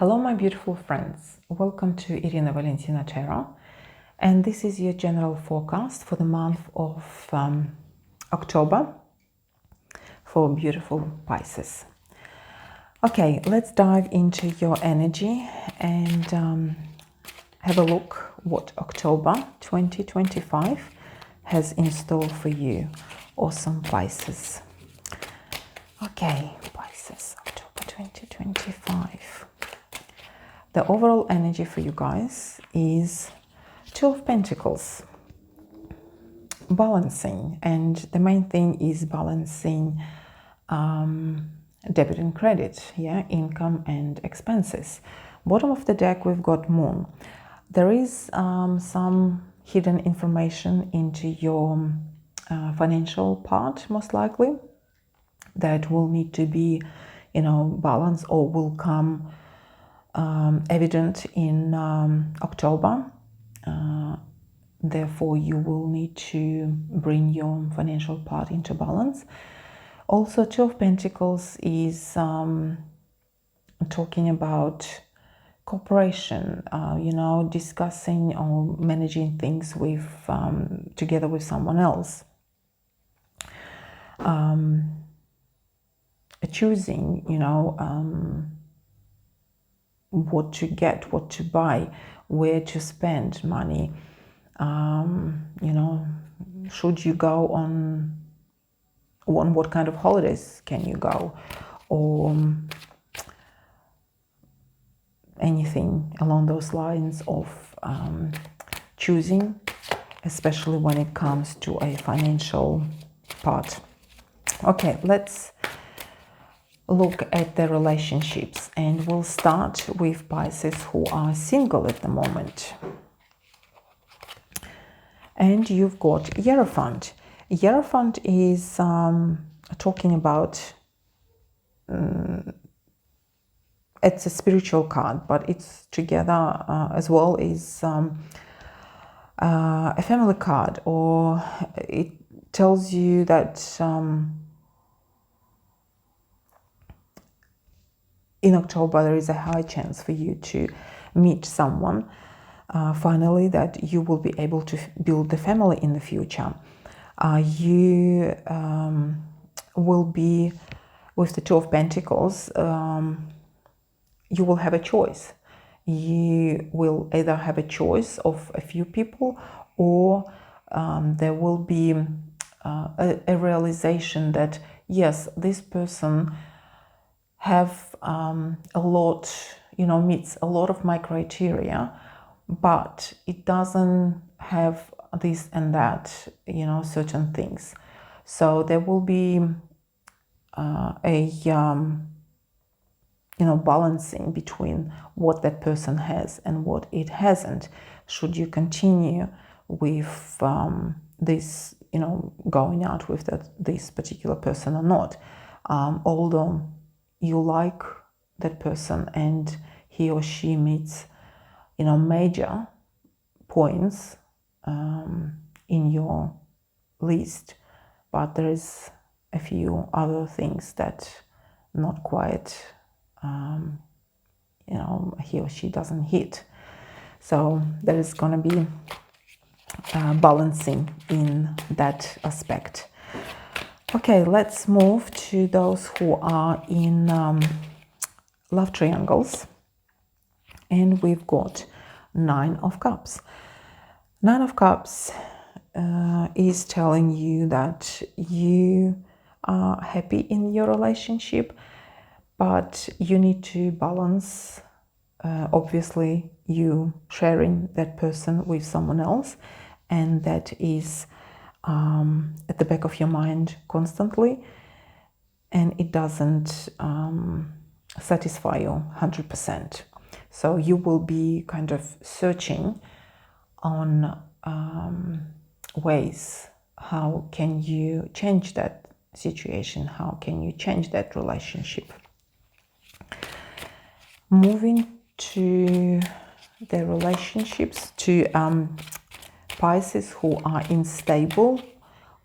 Hello, my beautiful friends. Welcome to Irina Valentina Tarot, and this is your general forecast for the month of October for beautiful Pisces. Okay, let's dive into your energy and have a look what October 2025 has in store for you. Awesome Pisces. Okay, Pisces, October 2025. The overall energy for you guys is Two of Pentacles, balancing, and the main thing is balancing debit and credit, income and expenses. Bottom of the deck, we've got Moon. There is some hidden information into your financial part, most likely, that will need to be, balanced or will come evident in October. Therefore, you will need to bring your financial part into balance. Also, Two of Pentacles is talking about cooperation, discussing or managing things with together with someone else. Choosing, what to get, what to buy, where to spend money. Should you go on what kind of holidays can you go, or anything along those lines of choosing, especially when it comes to a financial part. Okay, let's look at the relationships, and we'll start with Pisces who are single at the moment. And you've got Hierophant. Hierophant is talking about, it's a spiritual card, but it's together as well is a family card, or it tells you that in October there is a high chance for you to meet someone finally, that you will be able to build the family in the future. You will be with the Two of Pentacles. You will have a choice. You will either have a choice of a few people, or there will be a realization that yes, this person have a lot, meets a lot of my criteria, but it doesn't have this and that, certain things. So there will be balancing between what that person has and what it hasn't. Should you continue with this, going out with this particular person or not? Although you like that person and he or she meets, major points in your list, but there is a few other things that not quite, he or she doesn't hit. So there is going to be balancing in that aspect. Okay, let's move to those who are in love triangles. And we've got Nine of Cups. Nine of Cups is telling you that you are happy in your relationship, but you need to balance, obviously, you sharing that person with someone else, and that is at the back of your mind constantly, and it doesn't satisfy you 100%. So you will be kind of searching on ways, how can you change that situation, how can you change that relationship. Moving to the relationships, to Pisces who are in stable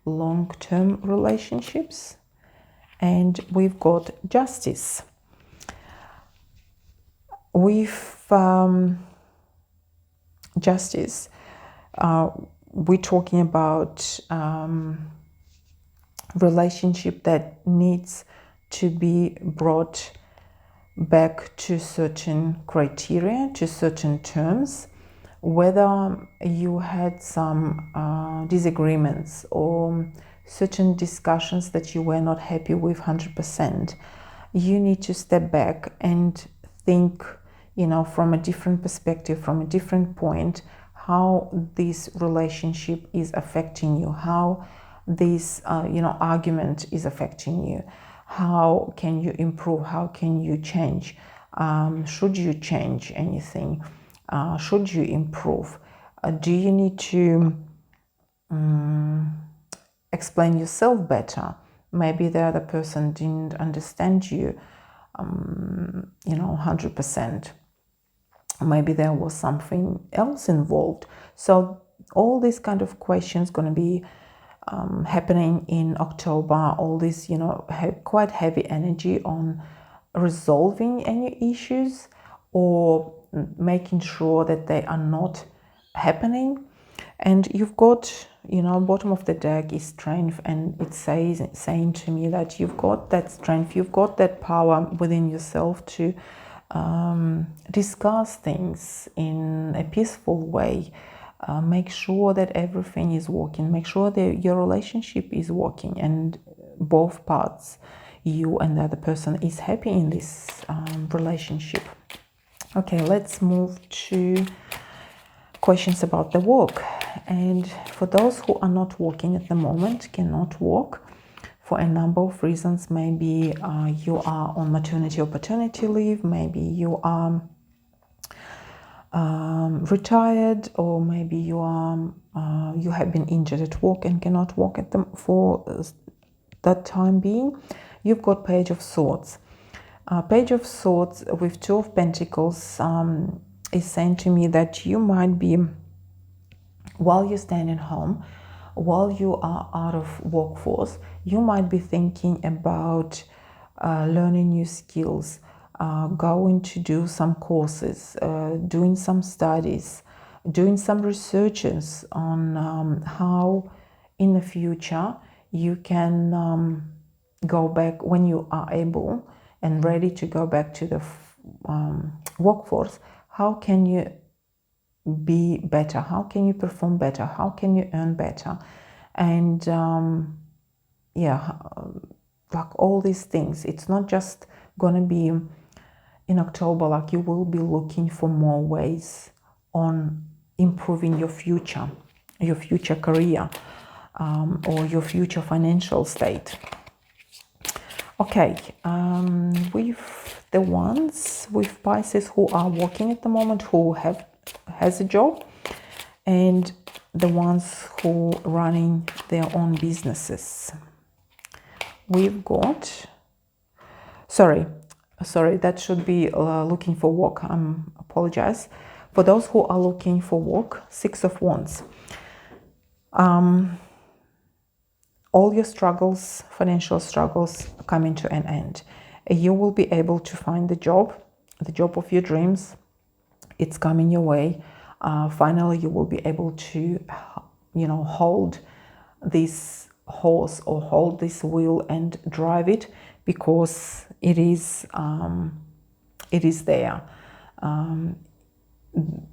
long-term relationships, and we've got Justice. With Justice, we're talking about relationship that needs to be brought back to certain criteria, to certain terms, whether you had some disagreements or certain discussions that you were not happy with 100%. You need to step back and think, from a different perspective, from a different point, how this relationship is affecting you, how this argument is affecting you. How can you improve? How can you change? Should you change anything? Should you improve? Do you need to explain yourself better? Maybe the other person didn't understand you 100%. Maybe there was something else involved. So all these kind of questions going to be happening in October. All this, quite heavy energy on resolving any issues or making sure that they are not happening. And you've got, bottom of the deck is strength, and it's saying to me that you've got that strength, you've got that power within yourself to discuss things in a peaceful way. Make sure that everything is working. Make sure that your relationship is working, and both parts, you and the other person, is happy in this relationship. Okay, let's move to questions about the work. And for those who are not working at the moment, cannot work for a number of reasons. Maybe you are on maternity or paternity leave. Maybe you are retired, or maybe you have been injured at work and cannot work at them for that time being. You've got Page of Swords. Page of Swords with Two of Pentacles is saying to me that you might be, while you're standing home, while you are out of workforce, you might be thinking about learning new skills, going to do some courses, doing some studies, doing some researches on how in the future you can go back when you are able and ready to go back to the workforce. How can you be better? How can you perform better? How can you earn better? And like all these things, it's not just going to be in October, like you will be looking for more ways on improving your future career, or your future financial state. Okay, with the ones with Pisces who are working at the moment, who has a job, and the ones who are running their own businesses. We've got, sorry, that should be looking for work. Apologize. For those who are looking for work, Six of Wands. All your struggles, financial struggles, are coming to an end. You will be able to find the job of your dreams. It's coming your way. Finally, you will be able to, hold this horse or hold this wheel and drive it, because it is there.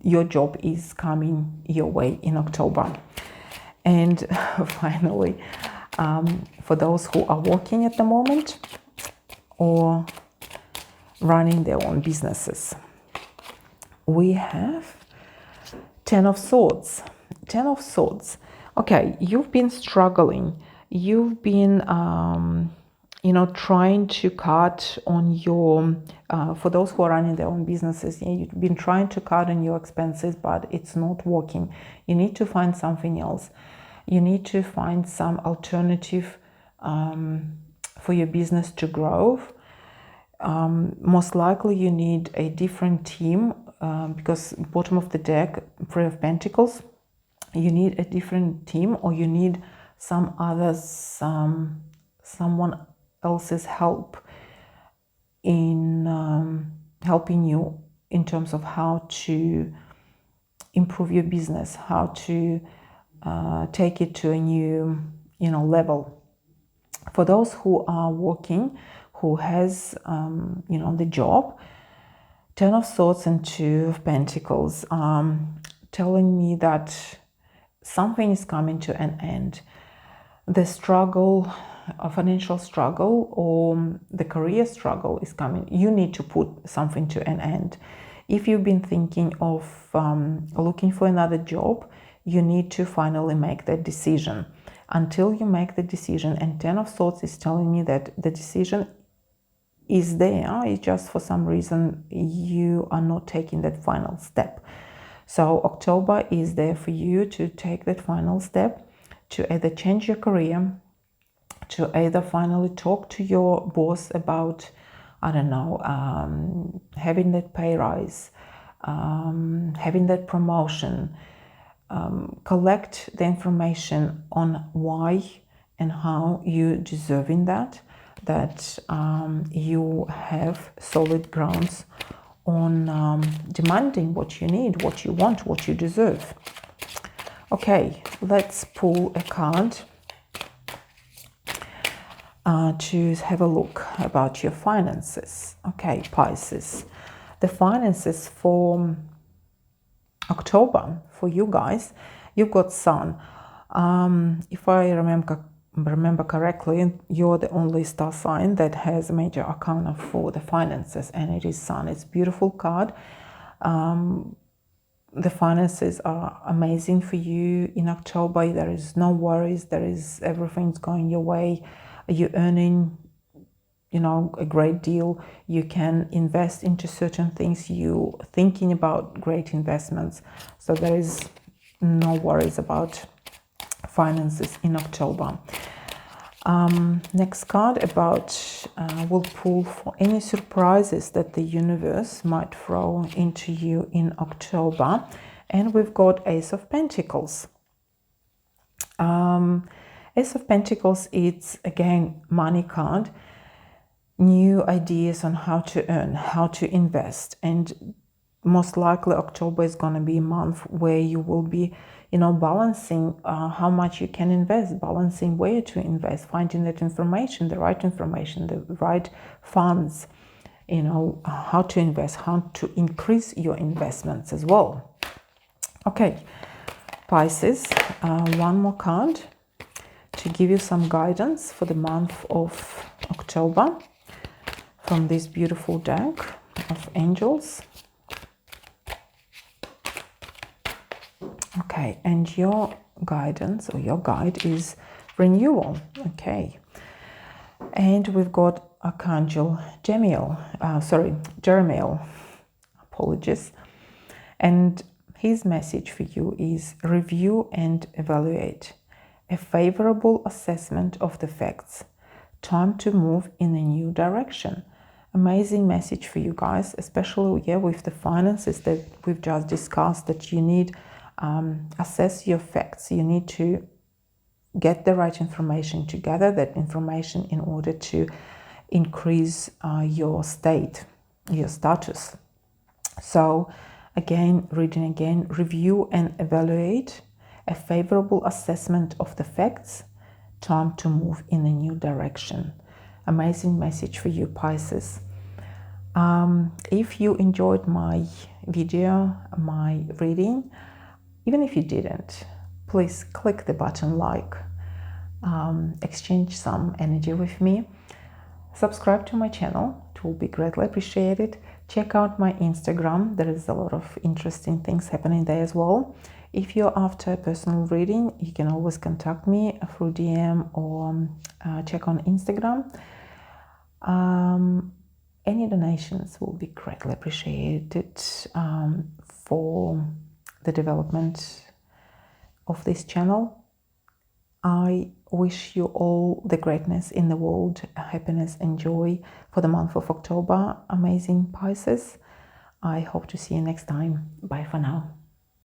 Your job is coming your way in October. And finally, for those who are working at the moment or running their own businesses, we have Ten of Swords. Ten of Swords. Okay, you've been struggling. You've been, trying to cut on your, for those who are running their own businesses, you've been trying to cut on your expenses, but it's not working. You need to find something else. You need to find some alternative for your business to grow. Most likely you need a different team, because bottom of the deck, Three of Pentacles, you need a different team, or you need someone else's help in helping you in terms of how to improve your business, how to take it to a new, level. For those who are working, who has, the job, Ten of Swords and Two of Pentacles, telling me that something is coming to an end. The struggle, a financial struggle or the career struggle is coming. You need to put something to an end. If you've been thinking of looking for another job, you need to finally make that decision. Until you make the decision, and Ten of Swords is telling me that the decision is there, it's just for some reason you are not taking that final step. So October is there for you to take that final step, to either change your career, to either finally talk to your boss about, I don't know, having that pay rise, having that promotion, collect the information on why and how you deserving that you have solid grounds on demanding what you need, what you want, what you deserve. Okay, let's pull a card to have a look about your finances. Okay, Pisces. The finances for October for you guys, you've got Sun. If I remember correctly, you're the only star sign that has a major arcana for the finances, and it is Sun. It's a beautiful card. The finances are amazing for you in October. There is no worries. Everything's going your way. You're earning, a great deal. You can invest into certain things. You're thinking about great investments. So there is no worries about finances in October. Next card we'll pull for any surprises that the universe might throw into you in October. And we've got Ace of Pentacles. Ace of Pentacles, it's again money card. New ideas on how to earn, how to invest. And most likely October is going to be a month where you will be balancing how much you can invest, balancing where to invest, finding that information, the right funds, how to invest, how to increase your investments as well. Okay, Pisces, one more card to give you some guidance for the month of October from this beautiful deck of angels. Okay, and your guidance or your guide is renewal. Okay, and we've got Archangel Jeremiel, apologies, and his message for you is review and evaluate, a favorable assessment of the facts, time to move in a new direction. Amazing message for you guys, especially with the finances that we've just discussed, that you need assess your facts. You need to get the right information, to gather that information in order to increase your status. So reading again, review and evaluate, a favorable assessment of the facts, time to move in a new direction. Amazing message for you, Pisces. If you enjoyed my video, my reading, even if you didn't, please click the button like, exchange some energy with me, subscribe to my channel, it will be greatly appreciated. Check out my Instagram, there is a lot of interesting things happening there as well. If you're after a personal reading, you can always contact me through DM or check on Instagram. Any donations will be greatly appreciated for the development of this channel. I wish you all the greatness in the world, happiness and joy for the month of October. Amazing Pisces. I hope to see you next time. Bye for now.